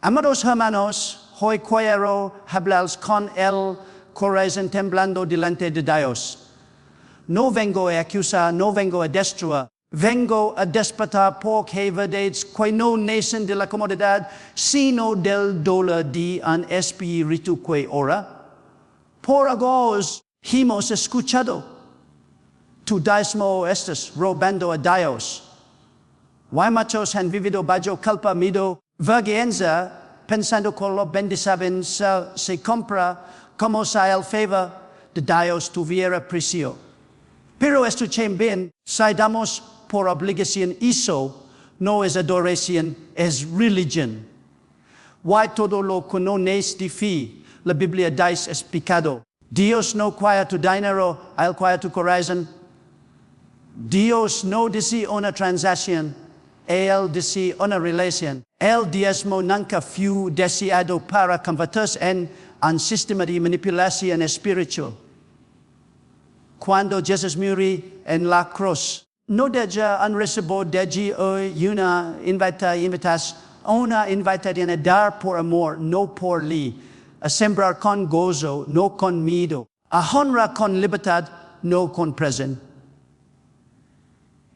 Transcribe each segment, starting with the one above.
Amados hermanos, hoy quiero hablaros con el corazón temblando delante de Dios. No vengo a acusar, no vengo a destruir. Vengo a despertar porque verdades que no nacen de la comodidad, sino del dolor de un espíritu que ora. Por agos hemos escuchado. Tu diezmo estás robando a Dios. Muchos han vivido bajo culpa, miedo, vergüenza, pensando que lo bendición se compra como si el favor de Dios tuviera precio. Pero escuchen bien, si damos por obligación eso, no es adoración, es religión. Why todo lo que no es de fe, la Biblia dice es pecado. Dios no cuida tu dinero, Él cuida tu corazón. Dios no dice una transacción, Él dice una relación. El diezmo nunca fue deseado para convertirse en un sistema de manipulación espiritual. Cuando Jesús murió en la cruz, no deja un recibo de una invitación a dar por amor, no por ley, a sembrar con gozo, no con miedo, a honrar con libertad, no con presión.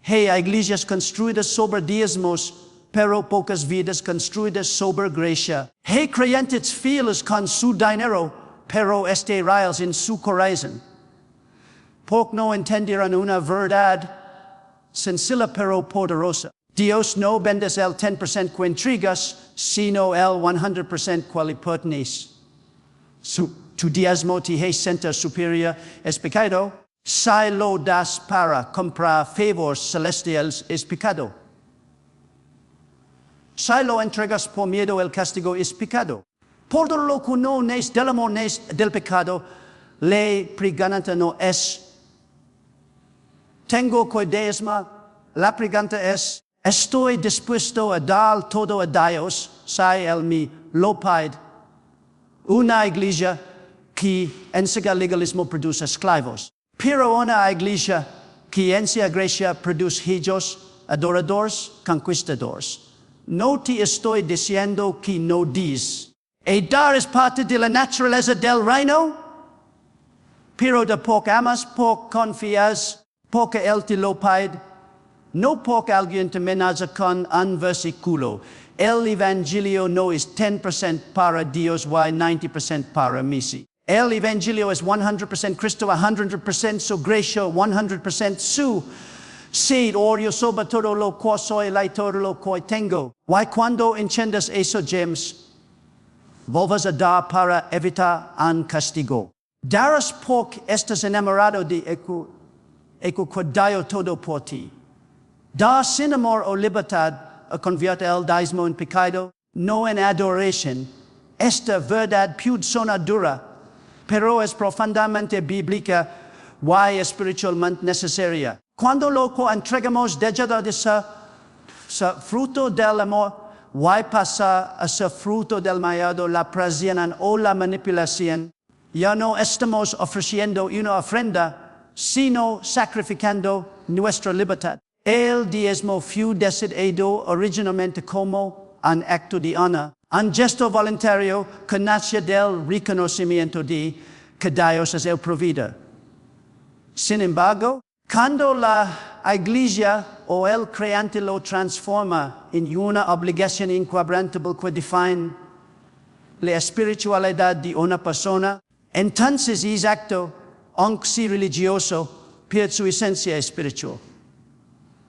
Hay iglesias construidas sobre diezmos, pero pocas vidas construidas sobre gracia. Hay creyentes fieles con su dinero, pero estériles en su corazón. Porque no entendieron una verdad sencilla pero poderosa. Dios no bendice el 10% que entregas, sino el 100% que le pertenece. Tu diezmo te sienta superior es pecado. Si lo das para comprar favores celestiales es pecado. Si lo entregas por miedo al castigo es pecado. Por lo que no es del amor, no es del pecado, la pregunta no es tengo que diezmar. La pregunta es, ¿estoy dispuesto a dar todo a Dios si Él me lo pide? Una iglesia que enseña legalismo produce esclavos. Pero una iglesia que enseña gracia produce hijos, adoradores, conquistadores. No te estoy diciendo que no des. El dar es parte de la naturaleza del reino. Pero de porque amas, porque confías, porque Él te lo pide, no porque alguien te amenaza con un versículo. El Evangelio no es 10% para Dios, y 90% para mí. El Evangelio es 100% Cristo, 100% su gracia, 100% su seed, oro sobre todo lo que soy y todo lo que tengo. Y cuando entiendes eso, James, vuelves a dar para evitar un castigo. Darás porque estás enamorado de cuidado todo por ti. Dar sin amor o libertad convierte el diezmo en pecado, no en adoración. Esta verdad puede sonar dura, pero es profundamente bíblica y espiritualmente necesaria. Cuando lo que entregamos deja de ser fruto del amor, y pasa a ser fruto del miedo, la presión o la manipulación, ya no estamos ofreciendo una ofrenda, sino sacrificando nuestra libertad. El diezmo fue decidido originalmente como un acto de honor, un gesto voluntario que nace del reconocimiento de que Dios es el proveedor. Sin embargo, cuando la iglesia o el creyente lo transforma en una obligación inquebrantable que define la espiritualidad de una persona, entonces es acto, aunque sea religioso, pierde su esencia espiritual.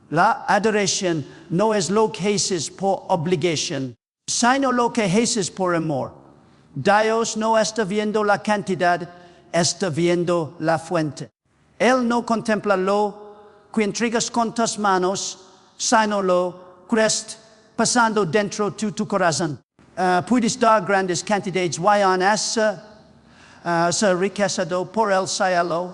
La adoración no es lo que haces por obligación, sino lo que haces por amor. Dios no está viendo la cantidad, está viendo la fuente. Él no contempla lo que entregas con tus manos, sino lo que está pasando dentro de tu corazón. Puedes dar grandes cantidades, ser enriquecido por el cielo,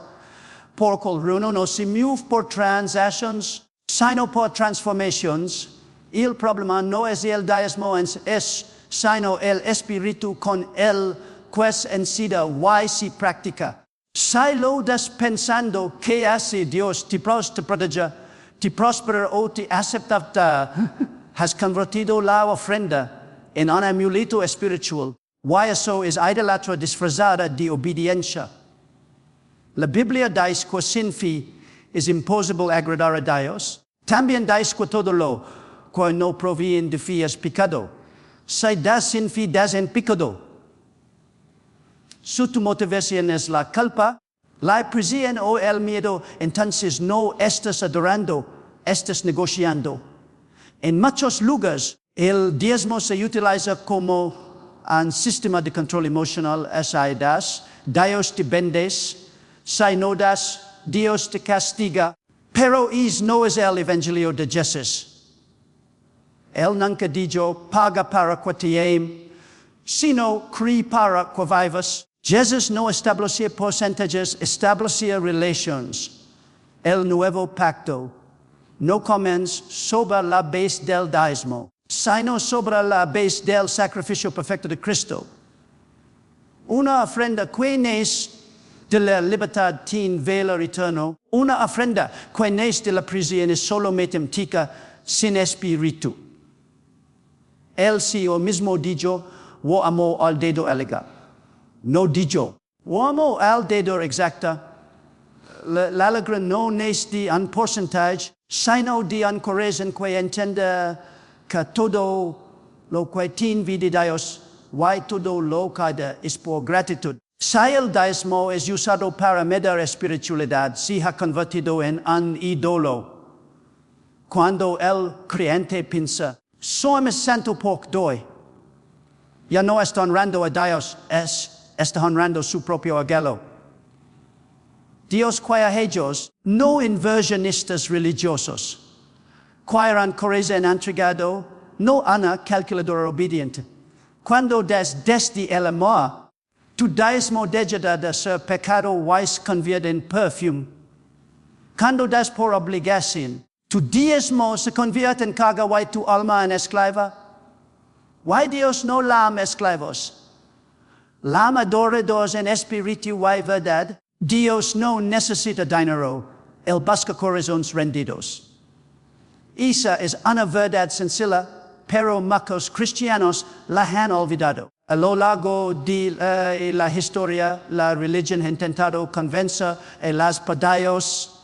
por el reino no se mueve por transacciones, sino por transformaciones. El problema no es el diezmo, es sino el espíritu con el que es encida y se practica. Si lo das pensando que hace Dios te protege, te prospera o te acepta, has convertido la ofrenda en un amuleto espiritual. Why eso es idolatria disfrazada de obediencia. La Biblia dice que sin fe es imposible agradar a Dios. También dice que todo lo que no proviene de fe es pecado. Si das sin fe, das en pecado. Si tu motivación es la culpa, la presión o el miedo, entonces no estás adorando, estás negociando. En muchos lugares, el diezmo se utiliza como un sistema de control emocional. Si das, Dios te bendice. Si no das, Dios te castiga. Pero no es el Evangelio de Jesús. Él nunca dijo, paga para que te ame, sino cree para que vivas. Jesús no establecía porcentajes, establecía relaciones. El nuevo pacto no comienza sobre la base del diezmo, sino sobre la base del sacrificio perfecto de Cristo. Una ofrenda que nace de la libertad tiene valor eterno. Una ofrenda que nace de la prisión es solo matemática sin espíritu. Él sí o mismo dijo, wo amo al dedo elega. No dijo, wo amo al dedo exacta. La alegría no nace de un porcentaje, sino de un corazón que entiende que todo lo que tiene vida de Dios, y todo lo que da es por gratitud. Si el diezmo es usado para medir espiritualidad, se ha convertido en un ídolo. Cuando el creyente piensa, soy santo porque doy, ya no está honrando a Dios, está honrando su propio aguelo. Dios que a ellos, no inversionistas religiosos, que eran corazón entregado, no una calculadora obediente. Cuando desde el amor, tu diezmo deja de ser pecado y se convierte en perfume. Cuando das por obligación, tu diezmo se convierte en carga y tu alma en esclava. Why Dios no la ama esclavos? La ama adoradores en espíritu y verdad. Dios no necesita dinero. Él busca corazones rendidos. Esa es una verdad sencilla, pero muchos cristianos la han olvidado. A lo largo de la historia, la religión ha intentado convencer a los judíos,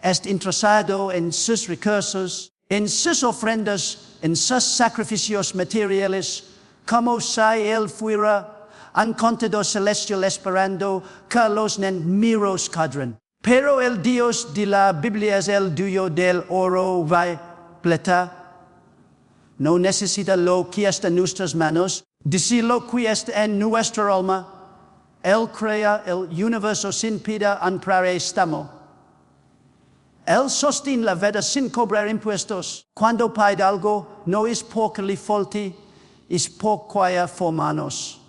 está interesado en sus recursos, en sus ofrendas, en sus sacrificios materiales, como si él fuera un contador celestial esperando que los miros cadran. Pero el Dios de la Biblia es el Dios del oro y plata. No necesita lo que está en nuestras manos, decir lo que está en nuestra alma. Él crea el universo sin pedir un préstamo. Él sostiene la vida sin cobrar impuestos. Cuando pide algo, no es porque le falte, es porque hay formanos.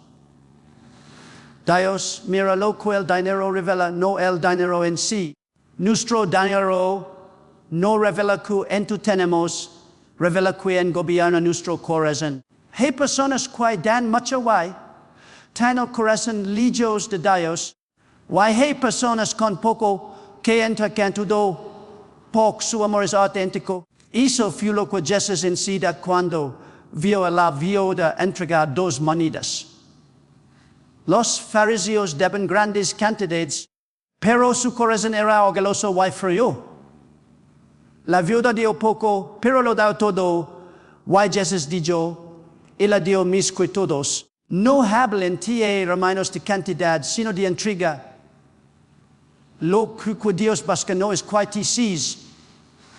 Dios mira lo que el dinero revela, no el dinero en sí. Nuestro dinero no revela que tenemos, revela que gobierna nuestro corazón. Hay personas que dan mucho tienen el corazón lejos de Dios. Hay personas con poco que entregan todo porque su amor es auténtico. Eso fue lo que Jesús enseñó cuando vio a la viuda entregar 2 monedas. Los fariseos daban grandes cantidades, pero su corazón era orgulloso y frío. La viuda dio poco, pero lo dio todo. Y Jesús dijo, él dio más que todos. No hablen hermanos de cantidad, sino de entrega. Lo que Dios busca no es que te seas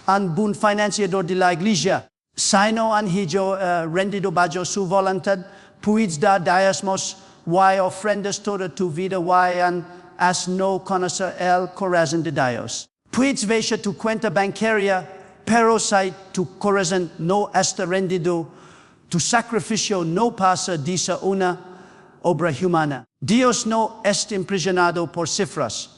un buen financiador de la iglesia, sino un hijo rendido bajo su voluntad, puedes dar diezmos, y ofrendas toda tu vida, y has no conocer el corazón de Dios. Puedes ver tu cuenta bancaria, pero si tu corazón no está rendido, tu sacrificio no pasa de ser una obra humana. Dios no está impresionado por cifras,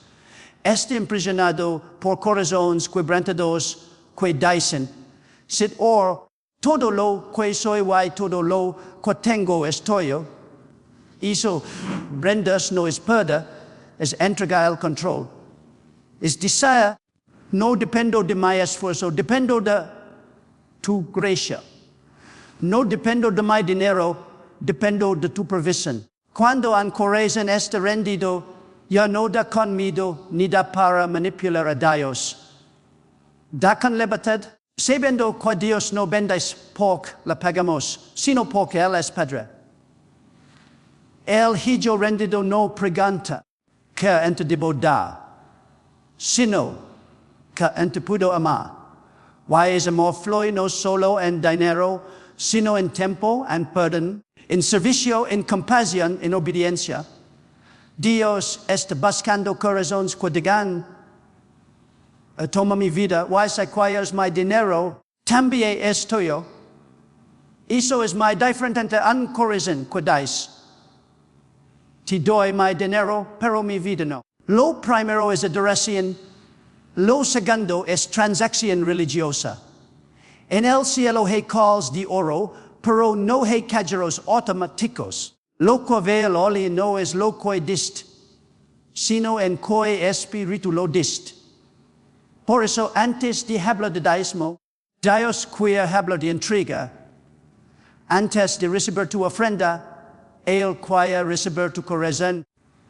está impresionado por corazones quebrantados que dicen, si todo lo que soy y todo lo que tengo es tuyo. Eso, brendas no es perder, es entregar el control. Es decir, no dependo de mi esfuerzo, dependo de tu gracia. No dependo de mi dinero, dependo de tu provisión. Cuando han corazón este rendido, ya no da con miedo ni da para manipular a Dios. Da con libertad, sabiendo que Dios no bendice porque la pagamos, sino porque Él es Padre. El hijo rendido no pregunta que ente debo dar, sino que ente puedo amar. Why es amor flui no solo en dinero, sino en tiempo, en perdón, en servicio, en compasión, en obediencia. Dios está buscando corazones que digan, toma mi vida, why si cuayas mi dinero, también es tuyo. Eso es mi diferente entre un corazón que dais. Te doy mi dinero, pero mi vida no. Lo primero es adoración. Lo segundo es transacción religiosa. En el cielo hay calls de oro, pero no hay cajeros automáticos. Lo que ve el oli no es lo que dist, sino en que espíritu lo dist. Por eso antes de hablar de diezmo, Dios que habla de intriga. Antes de recibir tu ofrenda, Él que recibir tu corazón.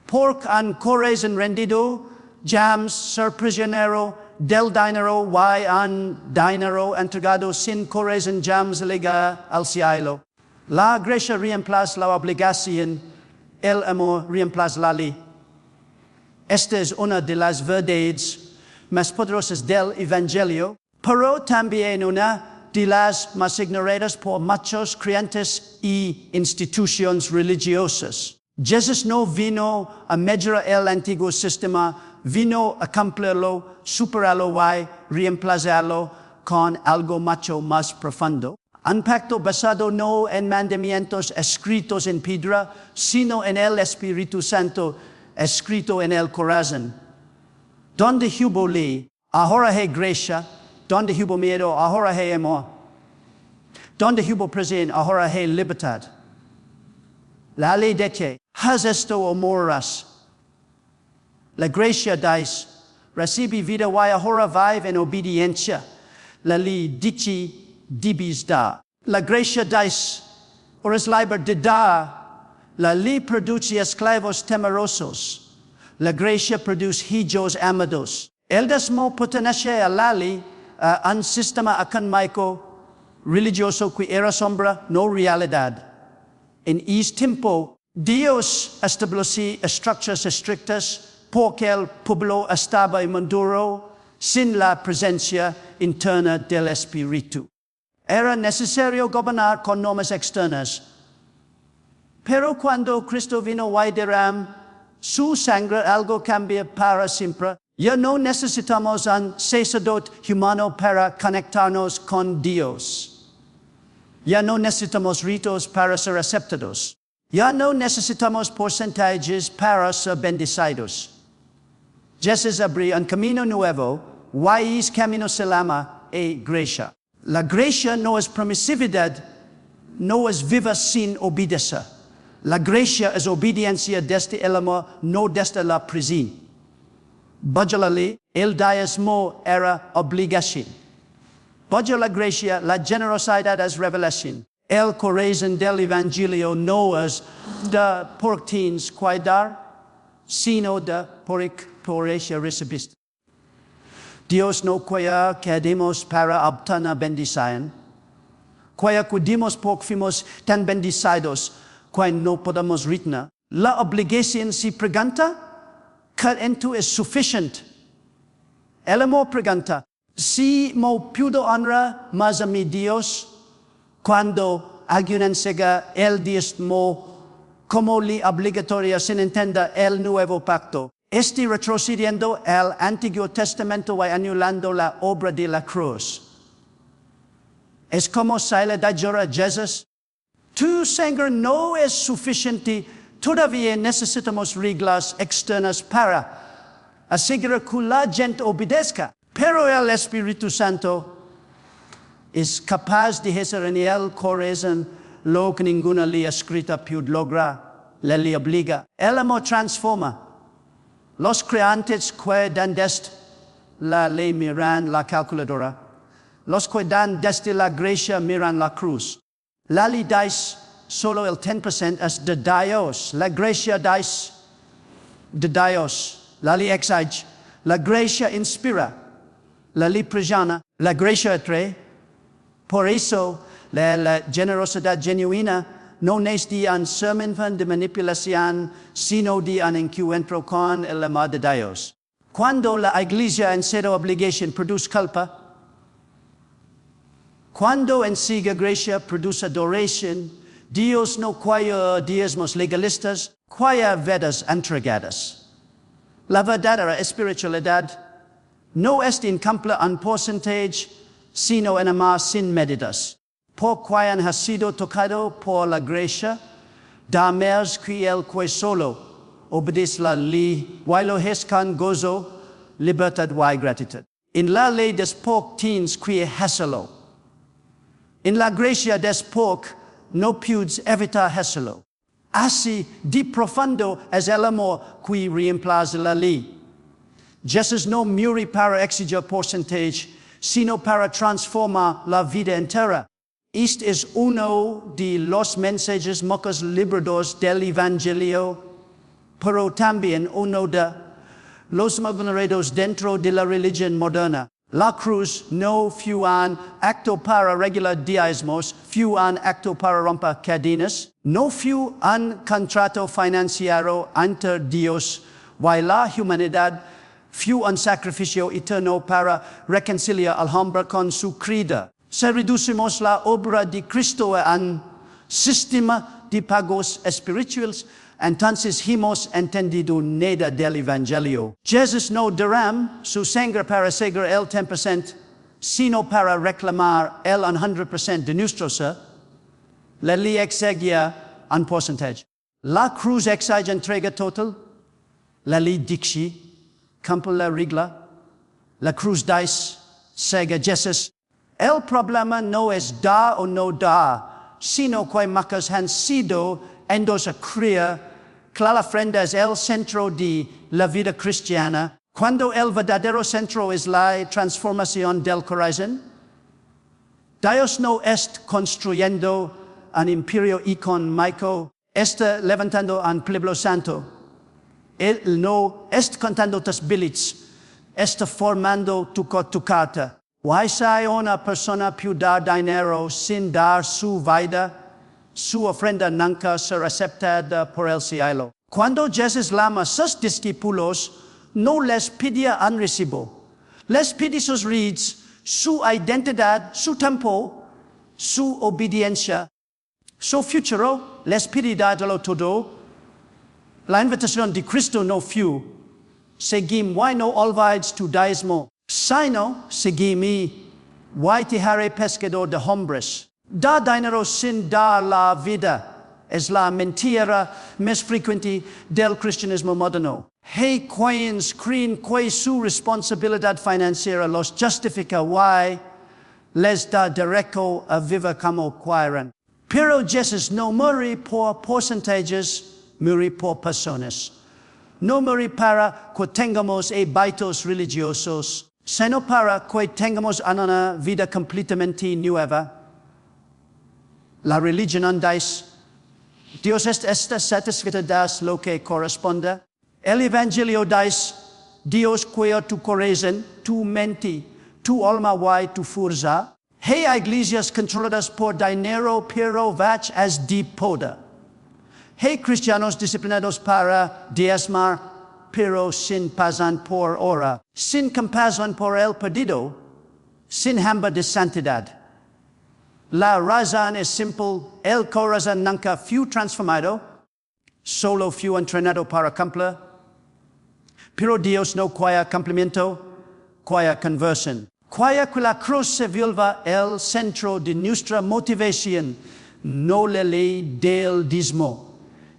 Porque un corazón rendido, jams ser prisionero del dinero, y un dinero entregado sin corazón jams liga al cielo. La gracia reemplaza la obligación, el amor reemplaza la ley. Esta es una de las verdades más poderosas del Evangelio, pero también una de las más ignoradas por muchos creyentes y instituciones religiosas. Jesús no vino a mejorar el antiguo sistema, vino a cumplirlo, superarlo y reemplazarlo con algo mucho más profundo. Un pacto basado no en mandamientos escritos en piedra, sino en el Espíritu Santo escrito en el corazón. Donde hubo ley, ahora hay gracia. Donde hubo miedo, ahora hay amor. Donde hubo prisión, ahora hay libertad. La ley dice, haz esto o morirás. La gracia dice, recibe vida y ahora vive en obediencia. La ley dice, debes dar. La gracia dice, eres libre de dar. La ley produce esclavos temerosos. La gracia produce hijos amados. El diezmo pertenece a la ley, a un sistema académico religioso que era sombra, no realidad. En ese tiempo, Dios estableció estructuras estrictas porque el pueblo estaba inmaduro sin la presencia interna del Espíritu. Era necesario gobernar con normas externas. Pero cuando Cristo vino y derramó su sangre, algo cambia para siempre. Ya no necesitamos un sacerdote humano para conectarnos con Dios. Ya no necesitamos ritos para ser aceptados. Ya no necesitamos porcentajes para ser bendecidos. Jesús abrió un camino nuevo, y ese camino se llama gracia. La gracia no es permisividad, no es viva sin obedecer. La gracia es obediencia desde el amor, no desde la prisión. Bajo la ley, el diezmo era obligación. Bajo la gracia, la generosidad es revelación. El corazón del Evangelio no es de por tienes que dar, sino de por eso recibiste. Dios no quiere que demos para obtener bendición. Quiere que demos porque fuimos tan bendecidos que no podemos retener. La obligación se pregunta, ¿qué esto es suficiente? El amor pregunta, si mo puedo honrar más a mi Dios cuando alguien siga el diezmo como ley obligatoria sin entender el nuevo pacto? Estoy retrocediendo el Antiguo Testamento y anulando la obra de la cruz. Es como si le dijera a Jesús, tu sangre no es suficiente, todavía necesitamos reglas externas para asegurar que la gente obedezca. Pero el Espíritu Santo es capaz de hacer en el corazón lo que ninguna ley escrita puede lograr. La ley obliga. El amor transforma. Los creyentes que dan desde la ley miran la calculadora. Los que dan desde la gracia miran la cruz. Lali dais solo el 10% as de Dios. La gracia dais de Dios. Lali exige. La gracia inspira. Lali presiona. La gracia atrae. Por eso, la generosidad genuina no es de un sermón de manipulación, sino de un encuentro con el amor de Dios. Cuando la iglesia en cero obligación produce culpa, cuando en sigue gracia produce adoración, Dios no cuida diezmos legalistas, cuida vedas entregadas. La verdadera espiritualidad no es en cumplir un porcentaje, sino en amar sin medidas. Por quien ha sido tocado por la gracia, da más que el que solo obedece la ley, lo es con gozo, libertad y gratitud. En la ley des poc tins que hacelo. En la gracia des poc no puedes evitar hacerlo. Así de profundo es el amor que reemplaza la ley. Jesús no murió para exigir porcentaje, sino para transformar la vida entera. Este es uno de los mensajes más liberadores del Evangelio, pero también uno de los más venerados dentro de la religión moderna. La cruz no fue un acto para regular diezmos, fue un acto para romper cadenas, no fue un contrato financiero entre Dios y la humanidad, fue un sacrificio eterno para reconciliar al hombre con su credo. Si reducimos la obra de Cristo a un sistema de pagos espirituales, entonces hemos entendido nada del Evangelio. Jesús no derramó su sangre para asegurar el 10%, sino para reclamar el 100% de nuestro ser. La ley exigía un porcentaje. La cruz exige entrega total. La ley dice, cumple la regla. La cruz dice, sigue Jesús. El problema no es dar o no dar, sino que muchos han sido endos a creer que la ofrenda es el centro de la vida cristiana, cuando el verdadero centro es la transformación del corazón. Dios no está construyendo un imperio económico, está levantando un pueblo santo. Él no está contando tus billets, está formando tu carta. Why si una persona puede dar dinero sin dar su vida, su ofrenda nunca será aceptada por el cielo. Cuando Jesús llama a sus discípulos, no les pedía un recibo. Les pedía sus redes, su identidad, su tiempo, su obediencia, su futuro. Les pedía darlo todo. La invitación de Cristo no fue, seguim, why no olvides tu diezmo. Sino, seguimi, why te haré pescador de hombres. Da dinero sin dar la vida es la mentira más frecuente del cristianismo moderno. Hey, quienes creen que su responsabilidad financiera los justifica, why les da derecho a vivir como quieran. Pero Jesús no murió por porcentajes, murió por personas. No murió para que tengamos hábitos religiosos, sino para que tengamos una vida completamente nueva. La religión dice, Dios está satisfecho de lo que corresponde. El Evangelio dice, Dios cuida tu corazón, tu mente, tu alma y tu fuerza. Hay iglesias controladas por dinero, pero vach as de poder. Hay cristianos disciplinados para diezmar, pero sin pasan por hora, sin compasión por el perdido, sin hambre de santidad. La razón es simple, el corazón nunca fue transformado, solo fue entrenado para cumplir. Pero Dios no cuida cumplimiento, cuida conversión. Cuida que la cruz se vuelva el centro de nuestra motivación, no la ley del diezmo.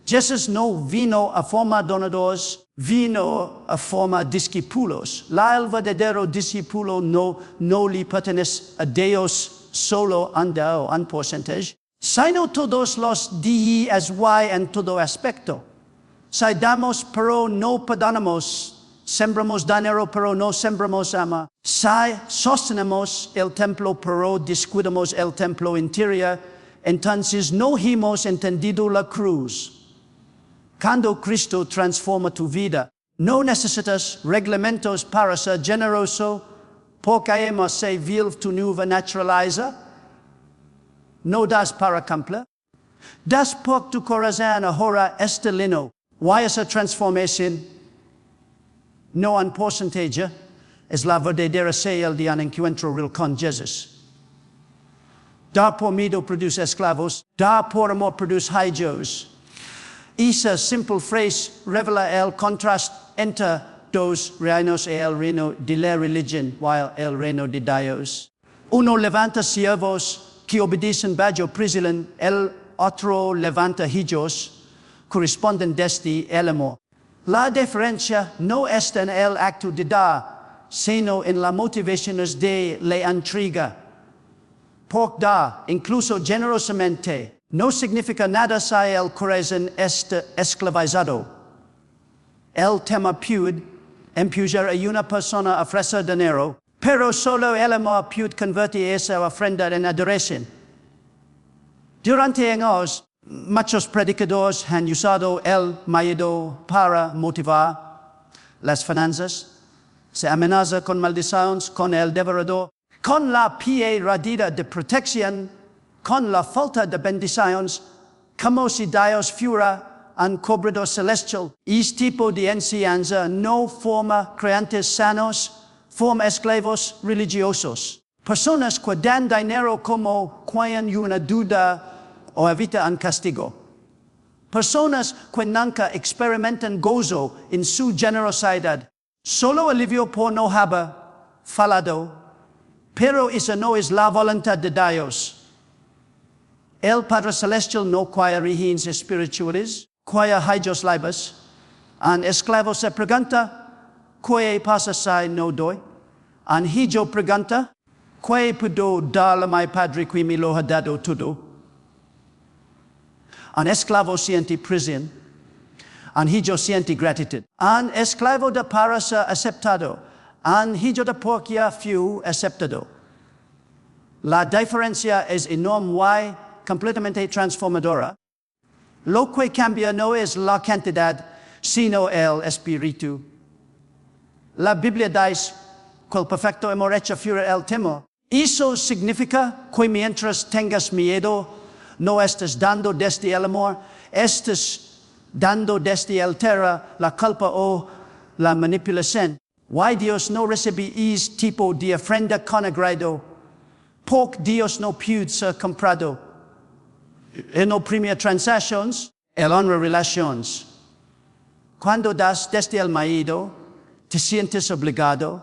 Jesús no vino a formar donadores, vino a formar discípulos. El verdadero discípulo no le pertenece a Dios solo un porcentaje, sino todos los días en todo aspecto. Si damos pero no perdonamos, sembramos dinero pero no sembramos amor. Si sostenemos el templo pero descuidamos el templo interior, entonces no hemos entendido la cruz. Cuando Cristo transforma tu vida, no necesitas reglamentos para ser generoso, porque hemos servido tu nueva naturaleza. No das para cumplir. Das porque tu corazón ahora está lleno. Why esa transformación? No en porcentaje, es la verdadera señal de un encuentro real con Jesús. Dar por miedo produce esclavos, dar por amor produce hijos. Esa simple frase revela el contraste entre dos reinos y el reino de la religión, while el reino de Dios. Uno levanta siervos que obedecen bajo prisión, el otro levanta hijos, corresponden desde el amor. La diferencia no está en el acto de dar, sino en las motivaciones de la entrega. Porque dar, incluso generosamente, no significa nada si el corazón está esclavizado. El tema puede empujar a una persona a ofrecer dinero, pero solo el amor puede convertir esa ofrenda en adoración. Durante años, muchos predicadores han usado el miedo para motivar las finanzas. Se amenaza con maldiciones, con el devorador, con la pérdida de protección, con la falta de bendiciones, como si Dios fuera un cobrador celestial. Este tipo de enseñanza no forma creyentes sanos, forma esclavos religiosos. Personas que dan dinero como cuando una duda o evita un castigo. Personas que nunca experimentan gozo en su generosidad. Solo alivio por no haber fallado, pero esa no es la voluntad de Dios. El Padre Celestial no cuida regímenes espirituales, cuida hijos libres. Un esclavo se pregunta, ¿qué pasa si no doy? Un hijo pregunta, ¿qué puedo darle a mi padre que me lo ha dado todo? Un esclavo siente prisión, un hijo siente gratitud. Un esclavo de para ser aceptado, un hijo de porque ya fue aceptado. La diferencia es enorme y completamente transformadora. Lo que cambia no es la cantidad, sino el espíritu. La Biblia dice que el perfecto amor echa fuera el temor. Eso significa que mientras tengas miedo, no estás dando desde el amor, estás dando desde el tierra la culpa o la manipulación. Why Dios no recibe ese tipo de ofrenda con agrado? Porque Dios no puede ser comprado. Él no premia transacciones, Él honra relaciones. Cuando das desde el miedo, te sientes obligado.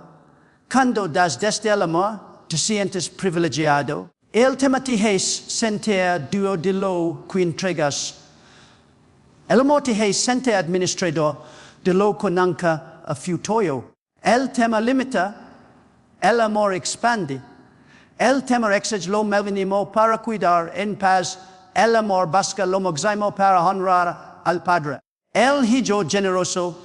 Cuando das desde el amor, te sientes privilegiado. El tema te es sentir duo de lo que entregas. El amor te es sentir administrador de lo que nunca fue tuyo. El tema limita, el amor expande. El temor exige lo melvinimo para cuidar en paz. El amor busca lo máximo para honrar al Padre. El hijo generoso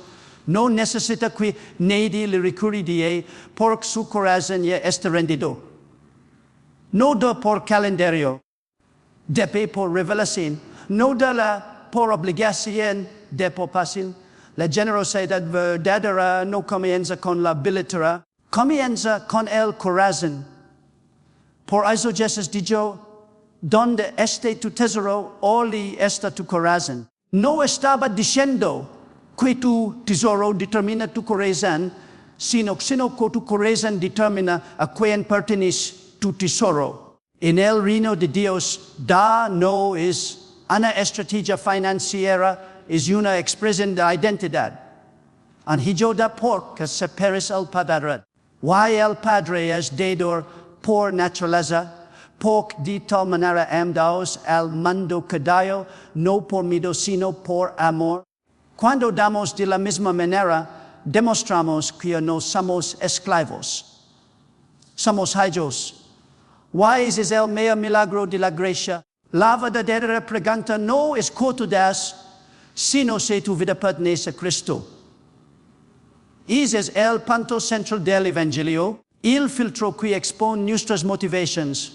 no necesita que nadie le recuerde porque su corazón ya está rendido. No da por calendario, debe por revelación. No da por obligación, de por pasión. La generosidad verdadera no comienza con la billetera, comienza con el corazón. Por eso Jesús dijo, donde esté tu tesoro, allí está tu corazón. No estaba diciendo que tu tesoro determina tu corazón, sino que tu corazón determina a quién pertenece tu tesoro. En el reino de Dios, dar no es una estrategia financiera, es una expresión de identidad. Un hijo da porque se parece al Padre. Why el Padre es dador por naturaleza, porque de tal manera amamos al mundo que dio, no por miedo, sino por amor. Cuando damos de la misma manera, demostramos que no somos esclavos. Somos hijos. Why es el mayor milagro de la gracia? La verdadera pregunta no es cuánto das, sino si tu vida pertenece a Cristo. Ese es el punto central del Evangelio, el filtro que expone nuestras motivaciones.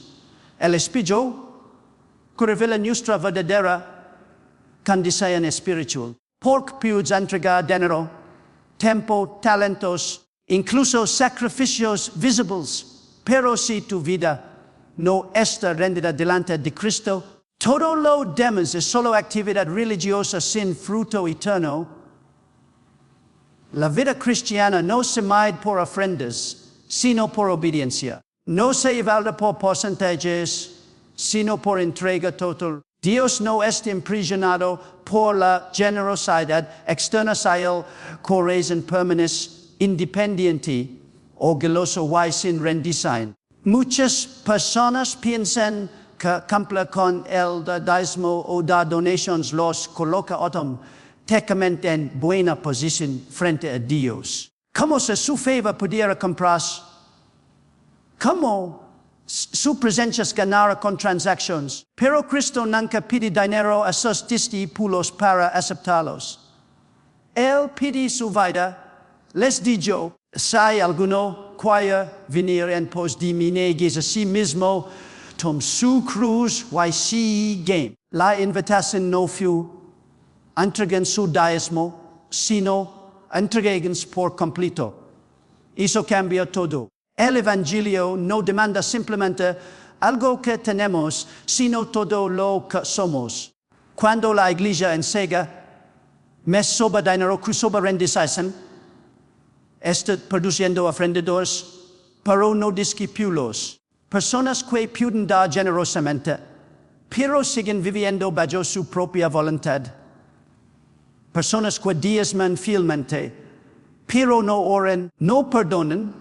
El espejo que revela nuestra verdadera condición espiritual. Porque puedes entregar dinero, tiempo, talentos, incluso sacrificios visibles, pero si tu vida no está rendida delante de Cristo, todo lo demás es solo actividad religiosa sin fruto eterno. La vida cristiana no se mide por ofrendas, sino por obediencia. No se evalúa por porcentajes, sino por entrega total. Dios no está impresionado por la generosidad externa sino corazón permanece independiente, orgulloso y sin rendición. Muchas personas piensan que cumplir con el diezmo o dar donaciones los coloca automáticamente en buena posición frente a Dios. ¿Cómo se su favor pudiera comprar? ¿Cómo su presencia ganara con transacciones? Pero Cristo nunca pide dinero a sus discípulos para aceptarlos. Él pide su vida. Les digo, si alguno quiere venir en pos de mí, niegue a sí mismo, tome su cruz y sigue. La invitación no fue entreguen su diezmo, sino entreguen por completo. Eso cambia todo. El Evangelio no demanda simplemente algo que tenemos, sino todo lo que somos. Cuando la iglesia enseña, mes sobre dinero, que sobre rendición, está produciendo ofrendadores, pero no discípulos. Personas que pueden dar generosamente, pero siguen viviendo bajo su propia voluntad. Personas que diezman fielmente, pero no oran, no perdonan,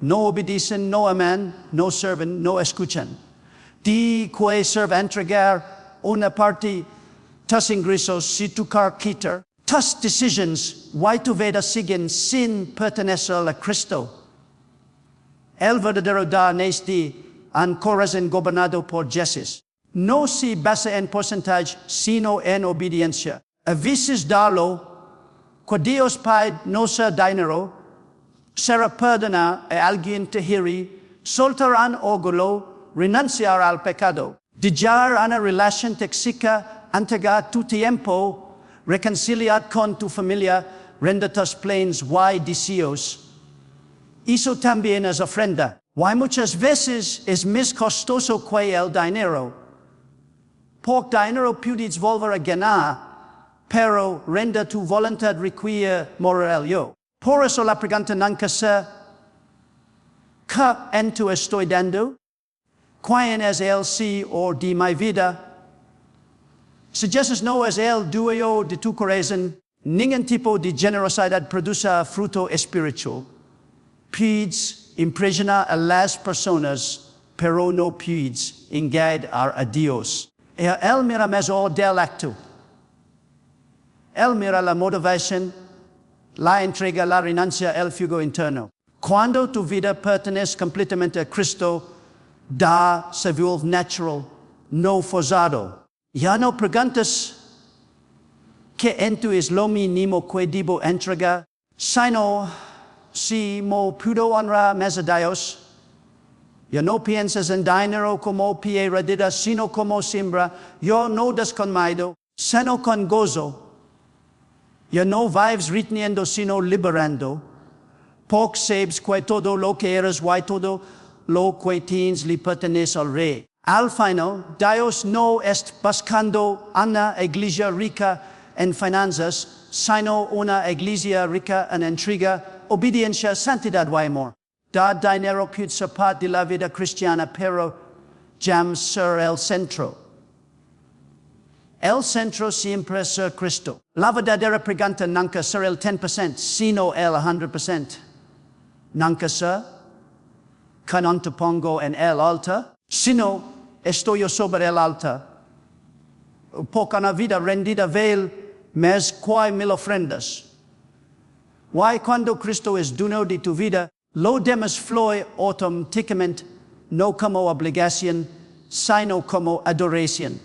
no obedecen, no aman, no sirven, no escuchan. De que sirve entregar una parte tus ingresos si tu car quitar, tus decisions, y tu vida siguen sin pertenecer a Cristo. El verdadero dar es de un corazón gobernado por Jesús. No se basa en porcentaje, sino en obediencia. A veces darlo, que Dios pide no ser dinero, será perdonar a alguien te hiere, soltar un orgullo, renunciar al pecado, dejar una relación tóxica, entregar tu tiempo, reconciliar con tu familia, render tus planes y deseos. Eso también es ofrenda. Y muchas veces es más costoso que el dinero. Porque dinero puedes volver a ganar, pero render tu voluntad requiere morir yo. Por eso la pregunta nunca es, ¿qué en tu estoy dando? ¿Quién es el sí o de mi vida? Si Jesús no es el dueño de tu corazón, ningún tipo de generosidad produce fruto espiritual. Puedes impresionar a las personas, pero no puedes engañar a Dios. Él mira mejor del acto. Él mira la motivación, la entrega, la renuncia, el fuego interno. Cuando tu vida pertenece completamente a Cristo, da se vuelve natural, no forzado. Ya no preguntas que en tu es lo mínimo que debo entregar, sino si mo puedo honrar más a Dios. Ya no piensas en dinero como piedra, sino como siembra. Yo no das con miedo, sino con gozo. Ya no vives reteniendo, sino liberando. Porque sabes que todo lo que eres y todo lo que tienes le pertenece al Rey. Al final, Dios no está buscando una iglesia rica en finanzas, sino una iglesia rica en entrega, obediencia, santidad y amor. Dar dinero puede ser parte de la vida cristiana, pero jam ser el centro. El centro siempre es ser Cristo. La verdadera pregunta nunca será el 10%, sino el 100%. Nunca será que no te pongo en el altar, sino estoy yo sobre el altar. Porque una vida rendida vale más que 1000 ofrendas. Y cuando Cristo es dueño de tu vida, lo demás fluye automáticamente, no como obligación, sino como adoración.